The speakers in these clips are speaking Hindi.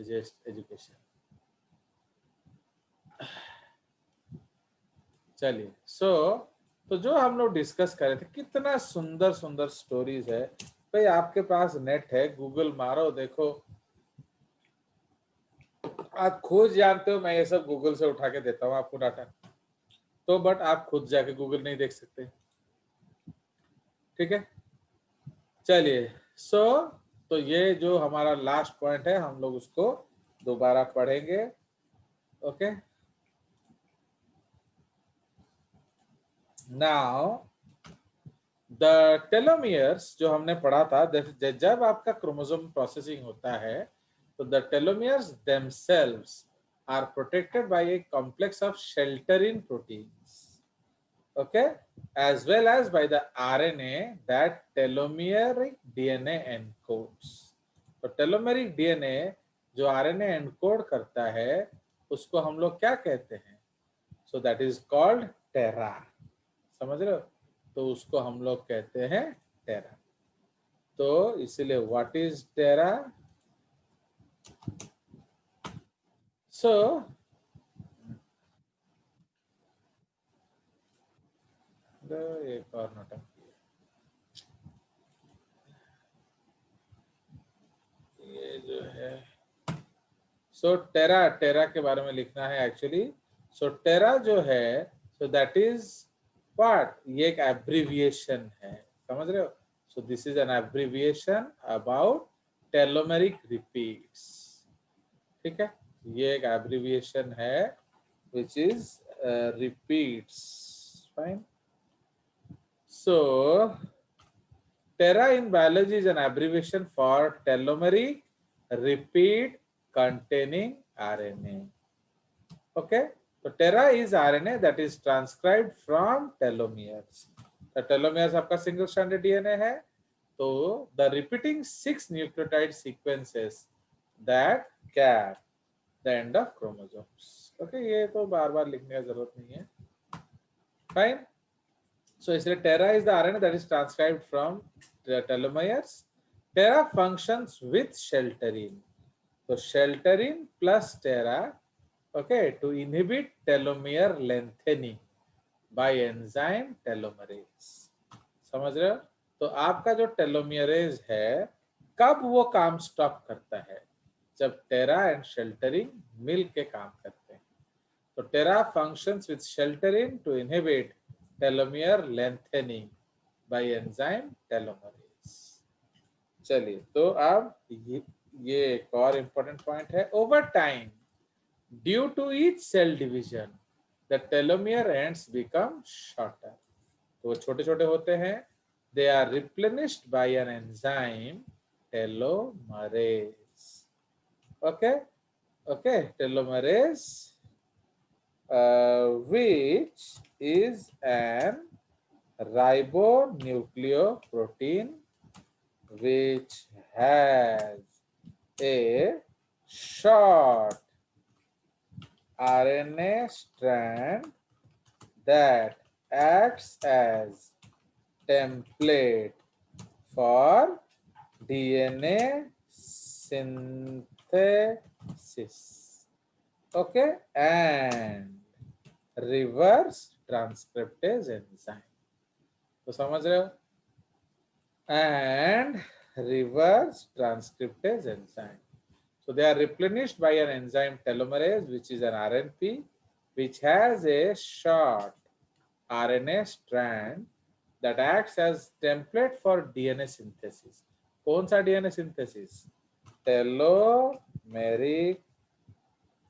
एजुकेशन। चलिए तो जो हम लोग डिस्कस कर रहे थे, कितना सुंदर सुंदर स्टोरीज है। भाई आपके पास नेट है, गूगल मारो, देखो। आप खोज जानते हो, मैं ये सब गूगल से उठा के देता हूँ आपको डाटा, तो बट आप खुद जाके गूगल नहीं देख सकते। ठीक है, चलिए। तो ये जो हमारा लास्ट पॉइंट है, हम लोग उसको दोबारा पढ़ेंगे। ओके, नाउ द टेलोमियर्स जो हमने पढ़ा था, जब आपका क्रोमोसोम प्रोसेसिंग होता है, तो the telomeres themselves are protected by a complex of sheltering proteins, okay, as well as by the RNA that telomeric DNA encodes. तो टेलोमेरिक डीएनए जो आरएनए एनकोड करता है, उसको हम लोग क्या कहते हैं? सो दैट इज कॉल्ड टेरा। समझ रहे हो? तो उसको हम लोग कहते हैं टेरा। तो इसलिए व्हाट इज टेरा? सो एक और नोटंकी है, ये जो है, सो टेरा के बारे में लिखना है एक्चुअली। सो टेरा जो है, सो दैट इज व्हाट, ये एक एब्रिविएशन है। समझ रहे हो? सो this is an abbreviation about telomeric repeats. ठीक है, ये एक एब्रिविएशन है which is repeats. Fine. So Tera in biology is an abbreviation for telomeric repeat containing RNA. Okay, so Tera is RNA that is transcribed from telomeres. The telomeres आपका single stranded DNA है, तो the repeating 6 nucleotide sequences that cap the end of chromosomes. Okay, ये तो बार बार लिखने का जरूरत नहीं है. Fine. So इसलिए Tera is the RNA that is transcribed from the telomeres. Tera functions with shelterin. So shelterin plus Tera, okay, to inhibit telomere lengthening by enzyme telomerase. समझ रहे हो? तो आपका जो टेलोमियरेज है, कब वो काम स्टॉप करता है? जब टेरा एंड शेल्टरिन मिल के काम करते हैं। तो TERRA functions with shelterin to inhibit telomere lengthening by enzyme telomerase. चलिए, तो अब ये एक और इंपॉर्टेंट पॉइंट है। Over time, due to each cell division, the telomere ends become shorter. तो वो छोटे छोटे होते हैं। They are replenished by an enzyme telomerase. Okay, okay, telomerase which is an ribonucleoprotein which has a short RNA strand that acts as template for DNA synthesis. Okay, and reverse transcriptase enzyme. तो समझ रहे हो? And reverse transcriptase enzyme. So they are replenished by an enzyme telomerase, which is an RNP, which has a short RNA strand that acts as template for DNA synthesis. कौन सा DNA synthesis? Telomeric,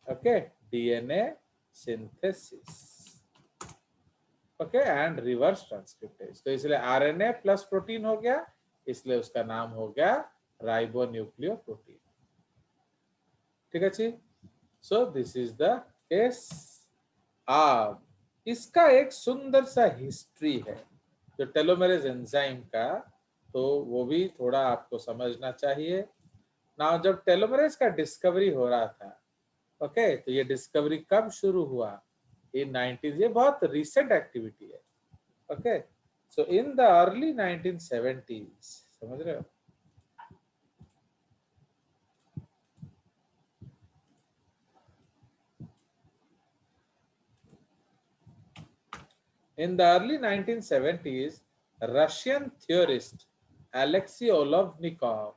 okay, DNA synthesis. Okay, and reverse transcriptase. तो इसलिए आरएनए प्लस प्रोटीन हो गया, इसलिए उसका नाम हो गया राइबोन्यूक्लियोप्रोटीन। ठीक है जी। So this is the case. अब इसका एक सुंदर सा हिस्ट्री है जो टेलोमेरेज एंजाइम का, तो वो भी थोड़ा आपको समझना चाहिए ना। जब टेलोमेरेज का डिस्कवरी हो रहा था, ओके, तो ये डिस्कवरी कब शुरू हुआ? इन 90s। ये बहुत रिसेंट एक्टिविटी है। Okay, so in the early 1970s, समझ रहे हो? In the early 1970s, Russian theorist Alexei Olovnikov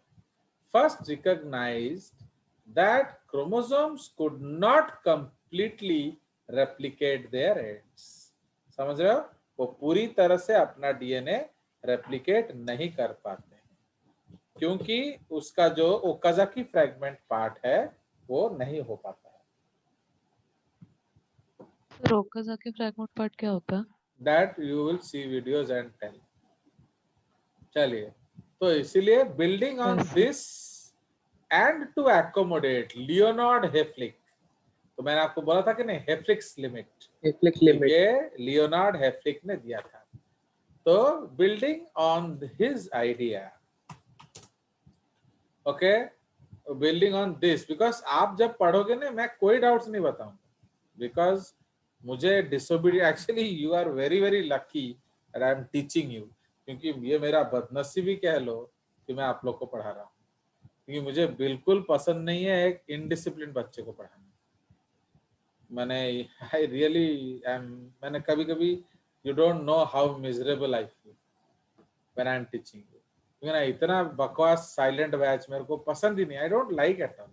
first recognized that chromosomes could not completely replicate their ends. समझ रहे हो? वो पूरी तरह से अपना डीएनए रेप्लिकेट नहीं कर पाते हैं क्योंकि उसका जो ओकाजाकी फ्रैगमेंट पार्ट है वो नहीं हो पाता है. सर ओकाज़की फ्रैगमेंट पार्ट क्या होता है? That you will see videos and tell. चलिए, तो इसीलिए building on Yes. This and to accommodate Leonard Hayflick, तो मैंने आपको बोला था कि नहीं, हेफ्लिक्स लिमिट, ये लियोनार्ड हेफ्लिक ने दिया था. तो building on his idea, okay, building on this, because आप जब पढ़ोगे ना मैं कोई डाउट्स नहीं बताऊंगा, बिकॉज मुझे disobedient, actually you are very very lucky that I am teaching you, क्योंकि ये मेरा बदनसीबी कह लो कि मैं आप लोग को पढ़ा रहा हूँ, क्योंकि मुझे बिल्कुल पसंद नहीं है एक इनडिसिप्लिन बच्चे को पढ़ाना. मैंने आई रियली मैंने कभी कभी, you don't know how miserable I feel when I am teaching you, क्योंकि ना इतना बकवास साइलेंट बैच मेरे को पसंद ही नहीं, I don't like at all,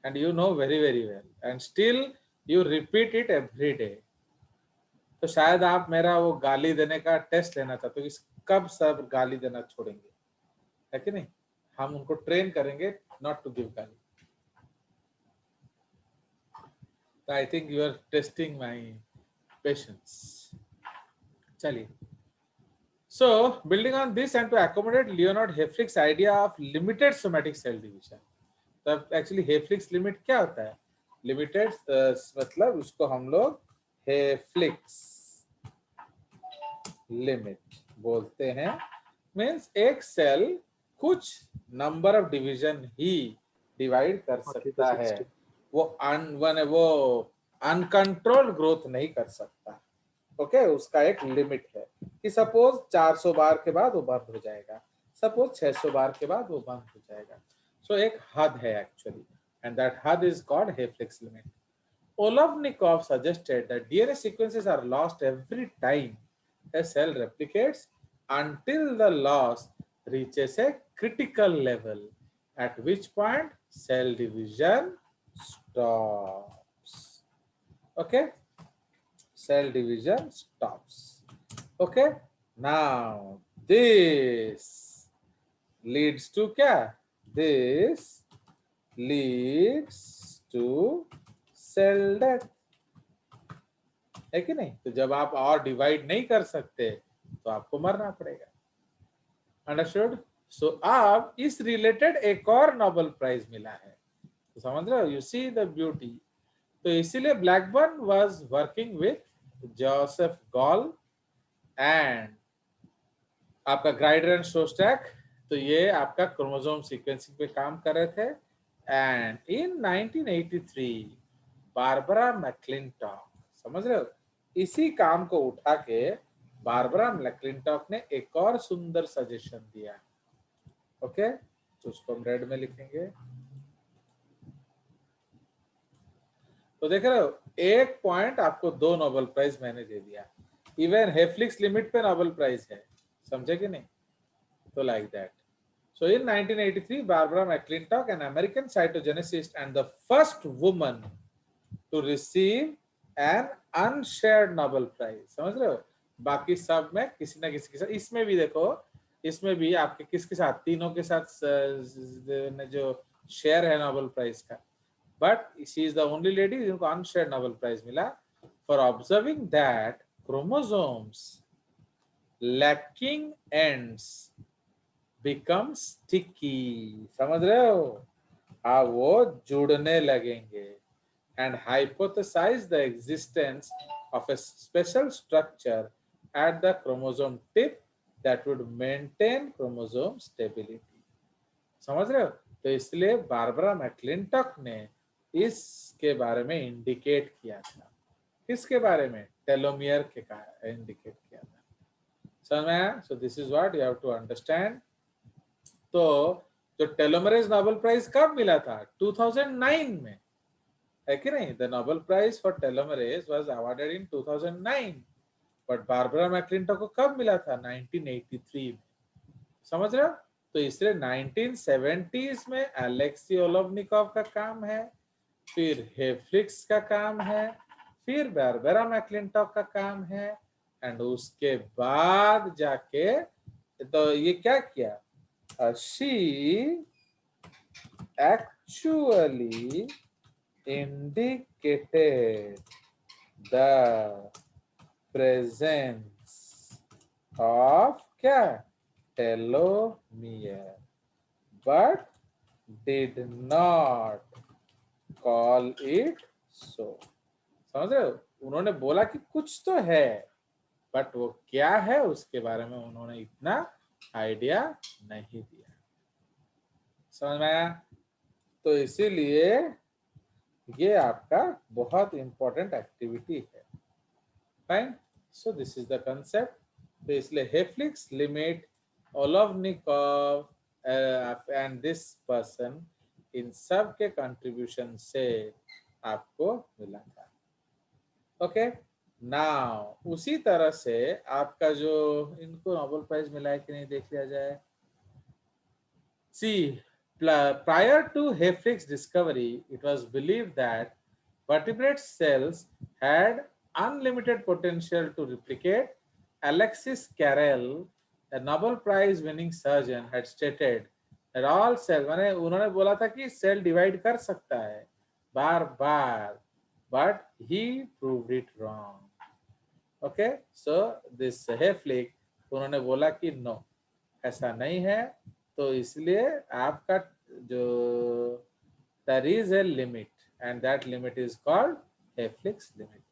and you know very very well, and still you repeat it every day. तो शायद आप मेरा वो गाली देने का टेस्ट लेना चाहते हो कि कब सब गाली देना छोड़ेंगे, है कि नहीं? हम उनको ट्रेन करेंगे नॉट टू गिव गाली. I think you are testing my patience. चलिए, so building on this and to accommodate Leonard Heflick's idea of limited somatic cell division. तब एक्चुअली हेफ्लिक्स लिमिट क्या होता है? लिमिटेड मतलब उसको हम लोग हेफ्लिक्स लिमिट बोलते हैं. मीन्स एक सेल कुछ number of division he divide कर सकता है, वो अनकंट्रोल ग्रोथ नहीं कर सकता. ओके, उसका एक लिमिट है कि सपोज 400 बार के बाद वो बंद हो जाएगा, सपोज 600 बार के बाद वो बंद हो जाएगा. सो एक हद है एक्चुअली, एंड दैट हद is called Hayflick's limit. Olovnikov suggested that DNA sequences are lost every time a cell replicates until the loss reaches a critical level, at which point cell division stops. Okay, cell division stops. Okay, now this leads to क्या? This leads to cell death, है कि नहीं? तो जब आप और डिवाइड नहीं कर सकते तो आपको मरना पड़ेगा. अंडरस्टूड? सो अब इस रिलेटेड एक और नोबेल प्राइज मिला है, तो समझ रहे हो? You see the beauty. तो इसीलिए Blackburn was working with Joseph Gall and आपका ग्राइडर एंड शोस्टैक, तो ये आपका क्रोमोसोम सीक्वेंसिंग पे काम कर रहे थे. एंड इन 1983 बारबरा मैक्लिंटॉक, समझ रहे हो, इसी काम को उठा के बारबरा मैक्लिंटॉक ने एक और सुंदर सजेशन दिया. ओके, तो उसको हम रेड में लिखेंगे. तो देख रहे हो, एक पॉइंट आपको 2 नोबेल प्राइज मैंने दे दिया. इवन हेफ्लिक्स लिमिट पे नोबेल प्राइज है, समझे कि नहीं? तो like that. So in 1983, Barbara McClintock, an American cytogenicist and the first woman to receive an unshared Nobel Prize. समझ रहे हो? बाकी सब में किसी ना किसी के साथ, इसमें भी देखो, इसमें भी आपके किसके साथ, तीनों के साथ जो शेयर है नोबेल प्राइज का, but she is the only lady जिनको अनशेयर्ड नोबेल प्राइज मिला for observing that chromosomes lacking ends become sticky. समझ रहे हो? वो जुड़ने लगेंगे. And hypothesize the existence of a special structure at the chromosome tip that would maintain chromosome stability. समझ रहे हो? तो इसलिए बारबरा मैक्लिंटॉक ने इसके बारे में इंडिकेट किया था. किसके बारे में? टेलोमियर के इंडिकेट किया था. समझ में आया? So this is what you have to understand. तो जो टेलोमेरेज नोबेल प्राइज कब मिला था? 2009 में, है कि नहीं? The Nobel prize for telomerase was awarded in 2009. But Barbara McClintock को कब मिला था? 1983 में। समझ रहे हो? तो इसलिए 1970s में अलेक्सी ओलोवनिकॉव का काम है, फिर हेफ्लिक्स का काम है, फिर बारबरा मैक्लिंटॉक का काम है, एंड उसके बाद जाके तो ये क्या किया? she actually indicated the presence of क्या? telomere, but did not call it so. समझ रहे हो? उन्होंने बोला कि कुछ तो है, बट वो क्या है उसके बारे में उन्होंने इतना आइडिया नहीं दिया। समझ में आया? तो इसीलिए ये आपका बहुत इंपॉर्टेंट एक्टिविटी है। Fine, so this is the concept. तो इसलिए हेफ्लिक्स, लिमिट, ओलोवनिकॉव एंड दिस पर्सन, इन सब के कंट्रीब्यूशन से आपको मिला था। ओके, नाउ उसी तरह से आपका जो इनको नोबेल प्राइज मिला है कि नहीं देख लिया जाए। See, prior to Hayflick's discovery, it was believed that vertebrate cells had unlimited potential to replicate. Alexis Carrel, a Nobel Prize winning surgeon, had stated that all cells, माने उन्होंने बोला था कि सेल डिवाइड कर सकता है बार बार, but he proved it wrong. Okay, so this Hayflick, उन्होंने बोला कि नो, ऐसा नहीं है। तो इसलिए आपका जो there is a limit, and that limit is called Hayflick's limit.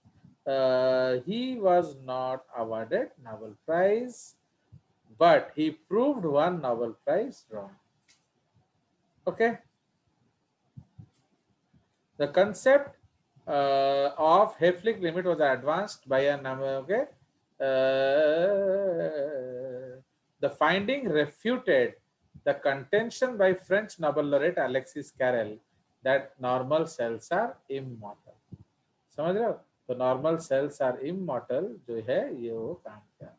He was not awarded Nobel Prize, but he proved one Nobel Prize wrong. Okay. The concept of Hayflick limit was advanced by a number. Okay. The finding refuted the contention by French Nobel laureate Alexis Carrel that normal cells are immortal. समझ रहे हो? तो normal cells are immortal जो है ये वो काम किया।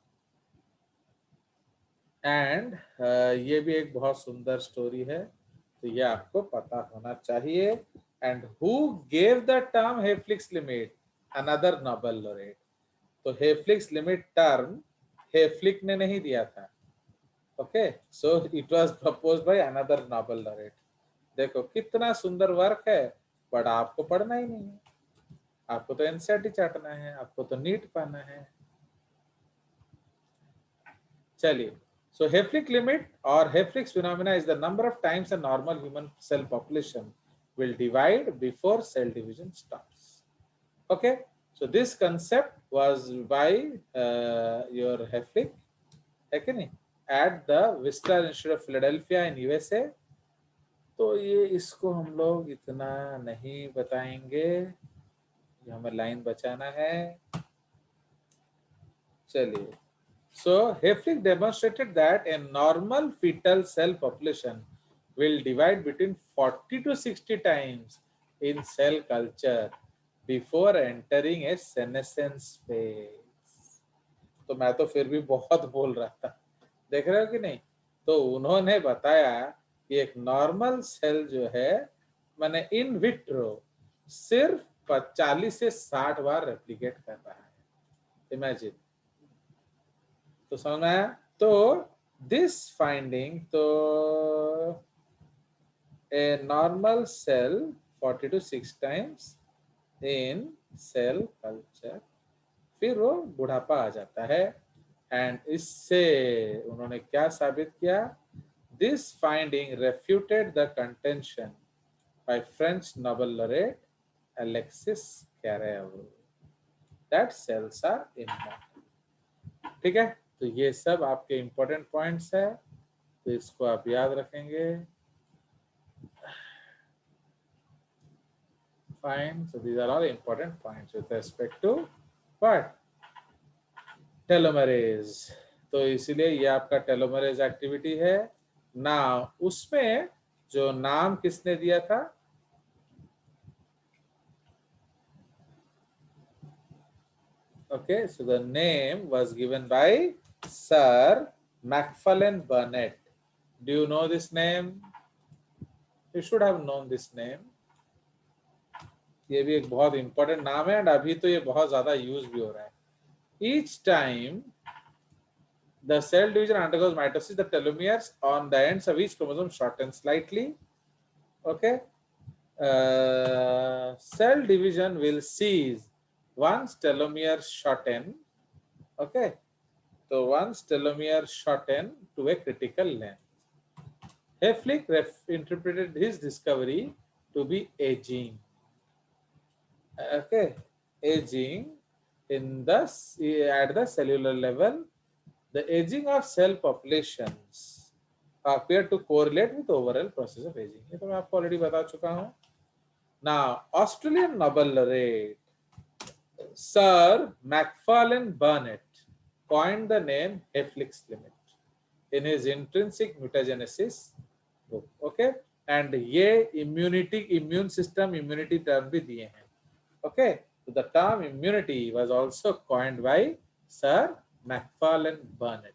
एंड ये भी एक बहुत सुंदर स्टोरी है, तो ये आपको पता होना चाहिए। And who gave the term Hayflick's limit? Another Nobel laureate. तो हेफ्लिक्स लिमिट टर्म हेफ्लिक ने नहीं दिया था। Okay, so it was proposed by another Nobel laureate. देखो कितना सुंदर वर्क है, बट आपको पढ़ना ही नहीं है। आपको तो एनसीईआरटी चाटना है, आपको तो नीट पाना है। चलिए, so Hayflick limit or Hayflick's phenomena is the number of times a normal human cell population will divide before cell division stops. Okay, so this concept was by your Hayflick, है कि नहीं, at the Wistar Institute of Philadelphia in USA. तो ये इसको हम लोग इतना नहीं बताएंगे, हमें लाइन बचाना है। चलिए, so Hayflick demonstrated that a normal fetal cell population will divide between 40 to 60 times in cell culture before entering a senescence phase. तो मैं तो फिर भी बहुत बोल रहा था, देख रहे हो कि नहीं? तो उन्होंने बताया कि एक नॉर्मल सेल जो है, माने इन विट्रो, सिर्फ 40 से 60 बार रेप्लिकेट कर रहा है। इमेजिन। तो समझ में आया? तो दिस फाइंडिंग, तो a normal cell 40 to 6 times in cell culture, फिर वो बुढ़ापा आ जाता है। एंड इससे उन्होंने क्या साबित किया? This finding refuted the contention by French Nobel laureate Alexis Carrel that cells are immortal. ठीक है, तो ये सब आपके इंपॉर्टेंट पॉइंट्स है, तो इसको आप याद रखेंगे। Fine, so these are all important points with respect to what? Telomeres. तो इसीलिए ये आपका टेलोमेरेज एक्टिविटी है ना। उसमें जो नाम किसने दिया था? Okay, so the name was given by Sir Macfarlane Burnet. Do you know this name? You should have known this name. ये भी एक बहुत इंपॉर्टेंट नाम है, एंड अभी तो ये बहुत ज्यादा यूज भी हो रहा है. Each time the cell division undergoes mitosis, the telomeres on the ends of each chromosome shorten slightly. Okay, cell division will cease once telomere shorten. Okay, so once telomere shorten to a critical length. Hayflick interpreted his discovery to be aging. Okay, aging in the at the cellular level, the aging of cell populations appear to correlate with the overall process of aging. ये तो मैं आपको ऑलरेडी बता चुका हूँ. Now, Australian Nobel laureate Sir Macfarlane Burnet coined the name Hayflick's limit in his intrinsic mutagenesis book. Okay, and ये immune system immunity term भी दिए हैं. Okay, so the term immunity was also coined by Sir Macfarlane Burnet.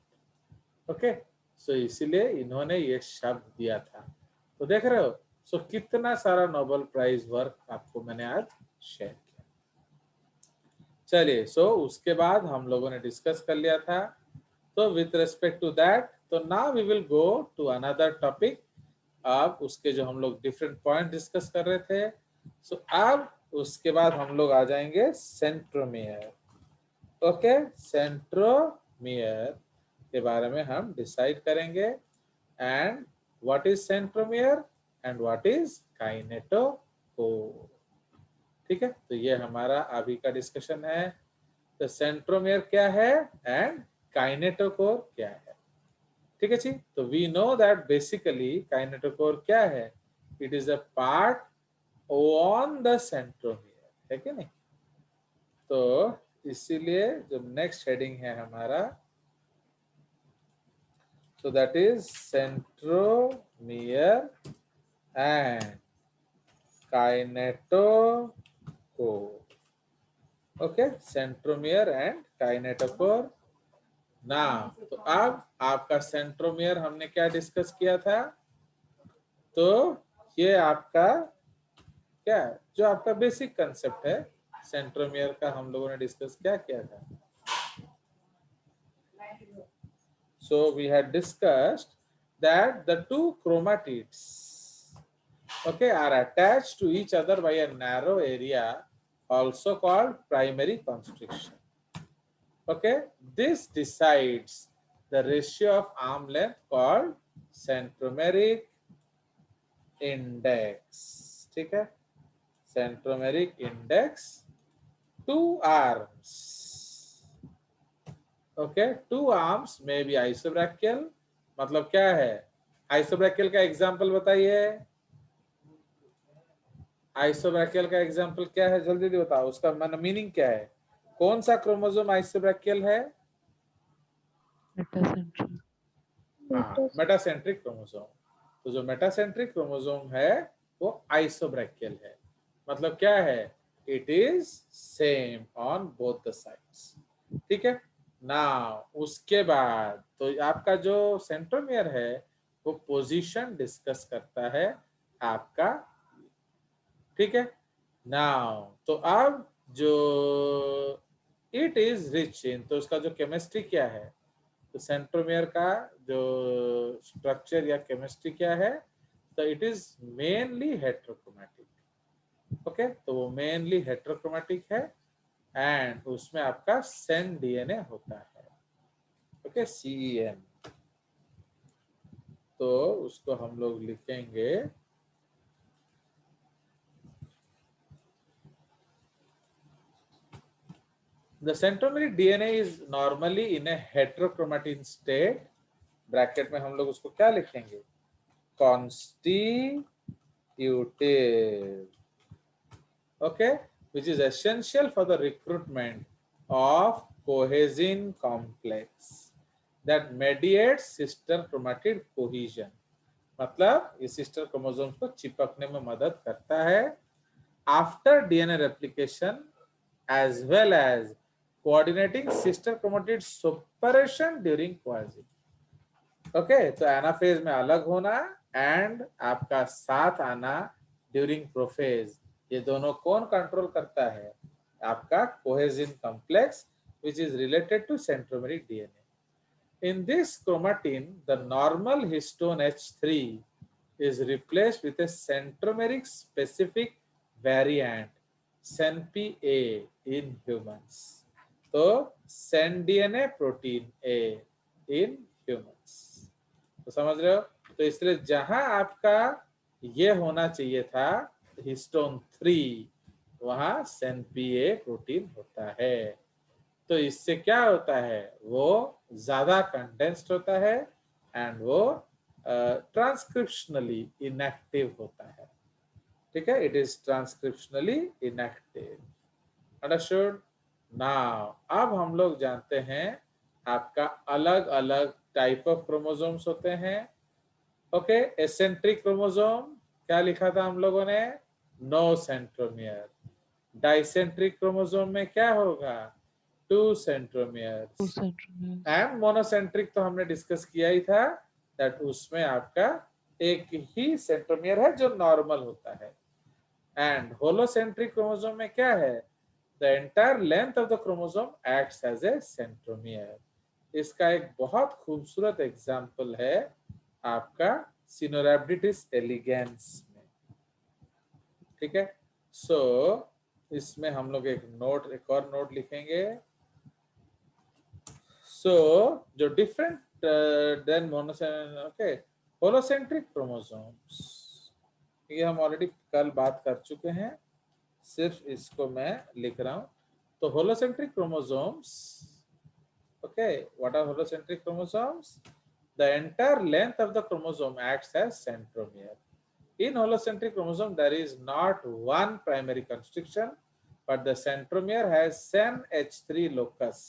Okay, so इसीलिए इन्होंने ये शब्द दिया था. तो देख रहे हो, सो कितना सारा नोबेल प्राइज वर्क आपको मैंने आज शेयर किया. चलिए, सो उसके बाद हम लोगों ने डिस्कस कर लिया था. तो विथ रेस्पेक्ट टू दैट, तो now we will go to another topic. अब उसके जो हम लोग डिफरेंट पॉइंट डिस्कस कर रहे थे, सो अब उसके बाद हम लोग आ जाएंगे सेंट्रोमियर. ओके, सेंट्रोमियर के बारे में हम डिसाइड करेंगे, and what is centromere and what is kinetochore. ठीक है, तो ये हमारा अभी का डिस्कशन है. तो सेंट्रोमियर क्या है एंड काइनेटोकोर क्या है. ठीक है जी. तो we know that basically kinetochore क्या है. It is a part on the centromere, है कि नहीं. तो इसीलिए जो नेक्स्ट हेडिंग है हमारा, so that is centromere and kinetochore. Okay, centromere and kinetochore. Now, तो अब आपका सेंट्रोमियर हमने क्या डिस्कस किया था. तो ये आपका क्या, जो आपका बेसिक कंसेप्ट है सेंट्रोमियर का, हम लोगों ने डिस्कस क्या किया था. So we had discussed that the two chromatids, okay, are attached to each other by a narrow area, also called primary constriction. Okay, this decides the ratio of arm length called centromeric index. ठीक है, centromeric index, two arms. Okay, two arms may be isobrachial. मतलब क्या है आइसोब्रैकियल का एग्जांपल बताइए. आइसोब्रैकियल का एग्जांपल क्या है, जल्दी जल्दी बताओ. उसका मीनिंग क्या है. कौन सा क्रोमोसोम आइसोब्रैकियल है. मेटासेंट्रिक. Metacentric chromosome. तो जो मेटासेंट्रिक क्रोमोसोम है वो आइसोब्रैकियल है. मतलब क्या है, it is same on both the sides. ठीक है. नाउ उसके बाद तो आपका जो सेंट्रोमियर है वो पोजीशन डिस्कस करता है आपका. ठीक है. नाउ तो अब जो इट इज रिच इन, तो उसका जो केमिस्ट्री क्या है, तो सेंट्रोमियर का जो स्ट्रक्चर या केमिस्ट्री क्या है, तो इट इज मेनली हेट्रोक्रोमेटिक. ओके, तो वो मेनली हेट्रोक्रोमेटिक है, एंड उसमें आपका सेन डीएनए होता है. Okay, CEN. तो उसको हम लोग लिखेंगे the centromeric DNA is normally in a heterochromatin state. Bracket में हम लोग उसको क्या लिखेंगे, constitutive. Okay, which is essential for the recruitment of cohesin complex that mediates sister chromatid cohesion. मतलब ये सिस्टर क्रोमोसोम्स को चिपकने में मदद करता है after DNA replication, as well as coordinating sister chromatid separation during quasi. Okay, तो एनाफेज में अलग होना एंड आपका साथ आना ड्यूरिंग प्रोफेज, ये दोनों कौन कंट्रोल करता है? आपका कोहेजिन complex which is related to centromeric DNA. In this chromatin, the normal histone H3 is replaced with a centromeric specific variant SENPA in humans. तो SENDNA protein A in humans. तो समझ रहे हो? तो इसलिए जहां आपका ये होना चाहिए था हिस्टोन 3, वहां SENPA प्रोटीन होता है। तो इससे क्या होता है? वो ज्यादा कंडेंस्ड होता है एंड वो ट्रांसक्रिप्शनली इनएक्टिव होता है। ठीक है, it is transcriptionally inactive. Understood? Now अब हम लोग जानते हैं आपका अलग अलग टाइप ऑफ क्रोमोसोम्स होते हैं। ओके, एसेंट्रिक क्रोमोसोम क्या लिखा था हम लोगों ने? No centromere. डाइसेंट्रिक क्रोमोसोम में क्या होगा? 2 सेंट्रोमियर्स। 2 सेंट्रोमियर्स। एंड मोनोसेंट्रिक तो हमने डिस्कस किया ही था, दैट उसमें आपका एक ही सेंट्रोमियर है जो नॉर्मल होता है। एंड होलोसेंट्रिक क्रोमोसोम में क्या है? The entire length of the chromosome acts as a centromere. इसका एक बहुत खूबसूरत एग्जांपल है आपका सिनोरैप्टिडिस एलिगेंस में। ठीक है, सो इसमें हम लोग एक और नोट लिखेंगे। सो जो different than monocentric, okay, holocentric chromosomes, ये हम ऑलरेडी कल बात कर चुके हैं, सिर्फ इसको मैं लिख रहा हूं। तो holocentric chromosomes, okay, what are holocentric chromosomes? The entire length of the chromosome acts as centromere. In holocentric chromosome, there is not one primary constriction, but the centromere has an H3 locus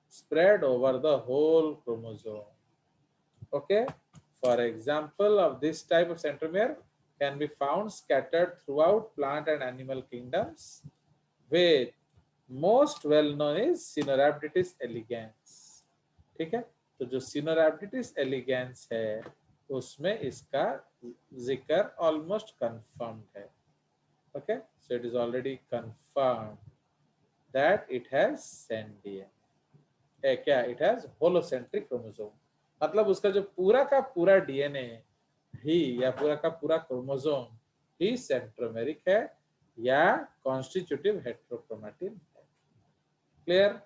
spread over the whole chromosome. Okay, for example of this type of centromere can be found scattered throughout plant and animal kingdoms, with most well known is Sinorhabditis elegans. ठीक है, तो जो Sinorhabditis elegans है उसमें इसका जिक्र ऑलमोस्ट कंफर्म्ड है। Okay, so it is already confirmed that it has सेंडियन, क्या इट हैज होलोसेंट्रिक क्रोमोसोम, मतलब उसका जो पूरा का पूरा डीएनए ही या पूरा का पूरा क्रोमोसोम ही सेंट्रोमेरिक है या कॉन्स्टिट्यूटिव हेट्रोक्रोमेटिन है। क्लियर?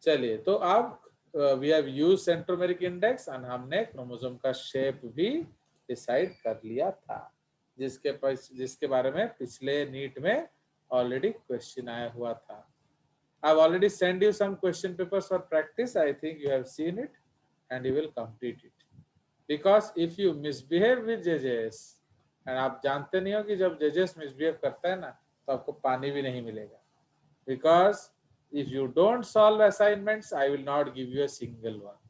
चलिए, तो अब we have used centromeric index and हमने क्रोमोसोम का शेप भी डिसाइड कर लिया था, जिसके बारे में पिछले नीट में ऑलरेडी क्वेश्चन आया हुआ था। I've already sent you some question papers for practice. I think you have seen it and you will complete it. Because if you misbehave with JJS, and आप जानते नहीं हो कि जब JJS misbehave करता है ना तो आपको पानी भी नहीं मिलेगा। Because if you don't solve assignments, I will not give you a single one.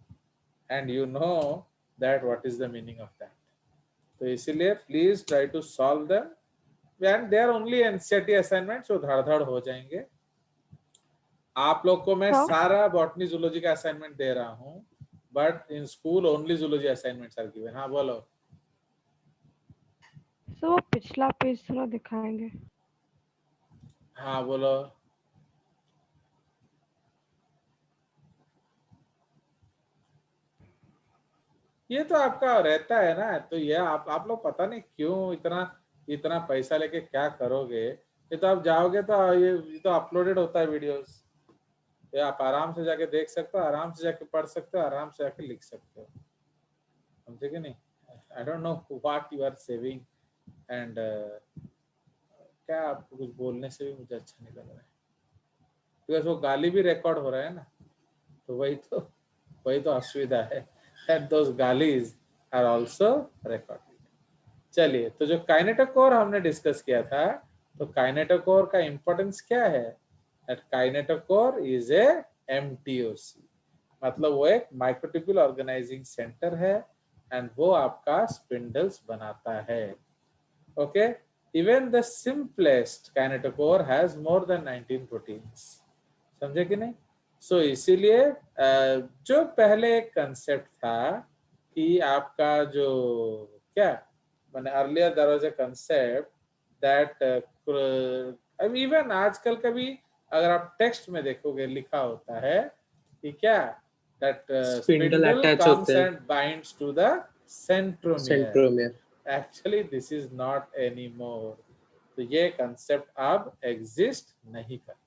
And you know that what is the meaning of that. तो इसीलिए please try to solve them. And they are only NCERT assignments, so धड़-धड़ हो जाएंगे। आप लोग को मैं सारा बॉटनी जूलॉजी का असाइनमेंट दे रहा हूँ, but in school only zoology assignments are given. हाँ बोलो। सो वो पिछला पेज थोड़ा दिखाएंगे। हाँ बोलो। ये तो आपका रहता है ना, तो ये आप लोग पता नहीं क्यों इतना पैसा लेके क्या करोगे। ये तो आप जाओगे तो ये तो अपलोडेड होता है वीडियोस, ये आप आराम से जाके देख सकते हो, आराम से जाके पढ़ सकते हो, आराम से जाके लिख सकते हो। समझे कि नहीं? I don't know what you are saving and क्या आपको कुछ बोलने से भी मुझे अच्छा नहीं लग रहा है, बिकॉज वो गाली भी रिकॉर्ड हो रहा है ना, तो वही तो असुविधा है, एंड दोस गालीज आर आल्सो रिकॉर्डेड। चलिए, तो जो काइनेटोकोर हमने डिस्कस किया था, तो काइनेटोकोर का इंपॉर्टेंस क्या है? दैट काइनेटोकोर इज ए एमटीओसी, मतलब वो एक माइक्रोट्यूब्यूल ऑर्गेनाइजिंग सेंटर है एंड वो आपका स्पिंडल्स बनाता है। Okay, even the simplest kinetochore has more than 19 proteins. समझे कि नहीं? सो इसीलिए जो पहले एक कंसेप्ट था कि आपका जो क्या मैंने earlier there was a concept that अब इवन आजकल कभी अगर आप टेक्स्ट में देखोगे लिखा होता है कि क्या दैट स्पिंडल स्पिंडल अटैच होते कम्स हैं and binds to the centromere. Centromere. Actually this is not any more. तो ये कंसेप्ट अब एग्जिस्ट नहीं करता.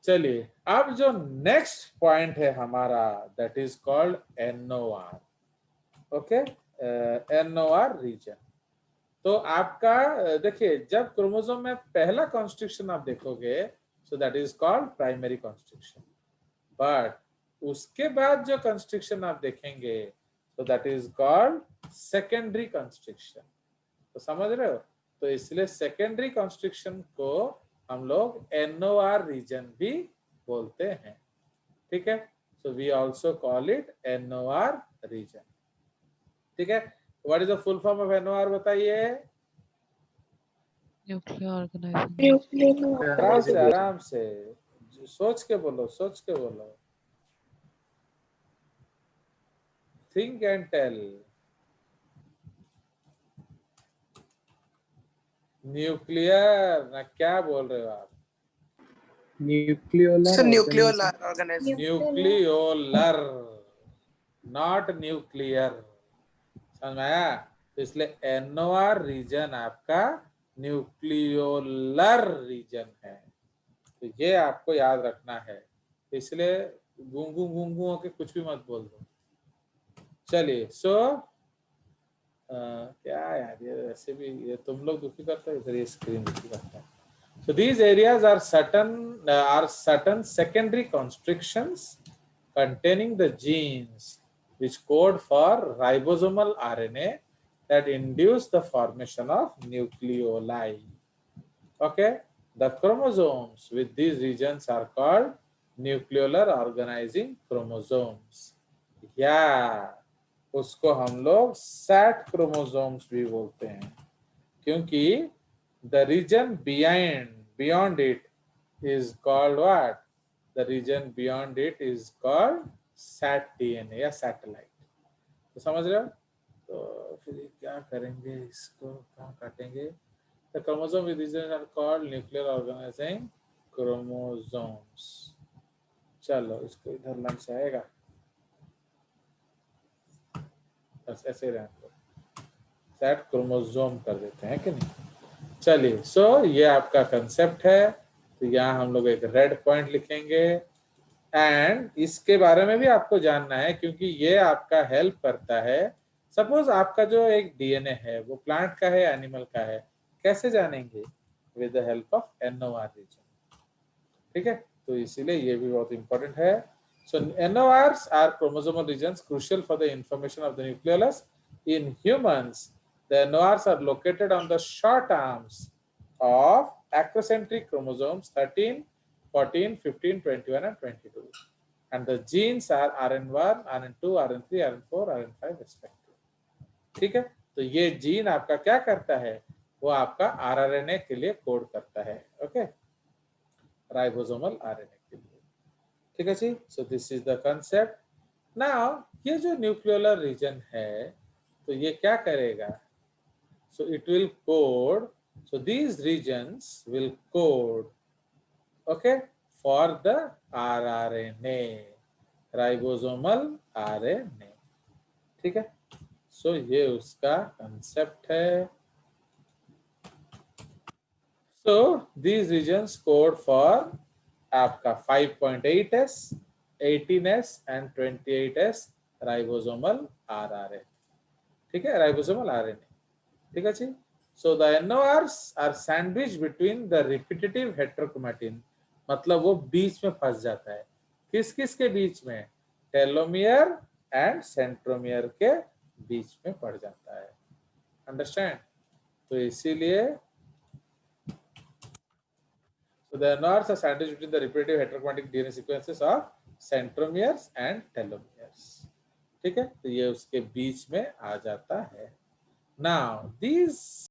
चलिए अब जो नेक्स्ट पॉइंट है हमारा that is called NOR. Okay, NOR region. तो आपका देखिए जब क्रोमोसोम में पहला कॉन्स्ट्रिक्शन आप देखोगे so that is called primary constriction. But उसके बाद जो कॉन्स्ट्रिक्शन आप देखेंगे तो that is called secondary constriction. तो समझ रहे हो. तो इसलिए सेकेंडरी कॉन्स्ट्रिक्शन को हम लोग NOR रीजन भी बोलते हैं. ठीक है. So we also call it NOR region. ठीक है. What is the full form of NOR बताइए. Nuclear organisation. आराम से सोच के बोलो, सोच के बोलो. Think and tell. न्यूक्लियर ना क्या बोल रहे हो आप. Nucleolar organisation. Nucleolar not nuclear. समझ में आया. तो इसलिए NOR रीजन आपका न्यूक्लियोलर रीजन है. तो ये आपको याद रखना है. इसलिए गूंगू गूंगू होके कुछ भी मत बोल दो. चलिए सो क्या यार ये वैसे भी ये तुम लोग दुखी करते हो, इधर ये स्क्रीन दुखी करता है. So these areas are certain secondary constrictions containing the genes which code for ribosomal RNA that induce the formation of nucleoli. Okay, the chromosomes with these regions are called nucleolar organizing chromosomes. या उसको हम लोग सैट क्रोमोसोम्स भी बोलते हैं क्योंकि the region beyond it is called what? The region beyond it is called sat DNA या satellite. तो समझ रहे हो. तो फिर क्या करेंगे, इसको कहाँ काटेंगे. The chromosome with regions are called nuclear organizing chromosomes. चलो इसको इधर लंच से आएगा. बस ऐसे रहने दो. सैट क्रोमोसोम कर देते हैं कि नहीं. चलिए सो ये आपका कंसेप्ट है. तो यहाँ हम लोग एक रेड पॉइंट लिखेंगे एंड इसके बारे में भी आपको जानना है क्योंकि ये आपका हेल्प करता है. सपोज आपका जो एक DNA है वो प्लांट का है एनिमल का है, कैसे जानेंगे. With the help of NOR region. ठीक है. तो इसीलिए ये भी बहुत इंपॉर्टेंट है. So NORs are chromosomal regions crucial for the information of the nucleolus. In humans the NORs are located on the short arms of acrocentric chromosomes 13, 14, 15, 21 and 22. And the genes are RN1, RN2, RN3, RN4, RN5 respectively. ठीक है. तो ये जीन आपका क्या करता है, वो आपका RRNA के लिए कोड करता है. ओके, राइबोसोमल RNA के लिए. ठीक है जी. So this is the concept. Now ये जो न्यूक्लियोलर रीजन है तो ये क्या करेगा. So it will code. So these regions will code, okay, for the rRNA, ribosomal RNA. ठीक है. So ये उसका concept है. So these regions code for आपका 5.8S, 18S and 28S ribosomal RRNA. ठीक है, ribosomal RNA. ठीक है जी. So the NORs are sandwich between the repetitive heterochromatin. मतलब वो बीच में फंस जाता है. किस किस के बीच में. टेलोमियर एंड सेंट्रोमियर के बीच में पड़ जाता है. अंडरस्टैंड. तो इसीलिए so the NORs are sandwiched between the repetitive heterochromatic DNA sequences of centromeres and telomeres. ठीक है. तो ये उसके बीच में आ जाता है. Now these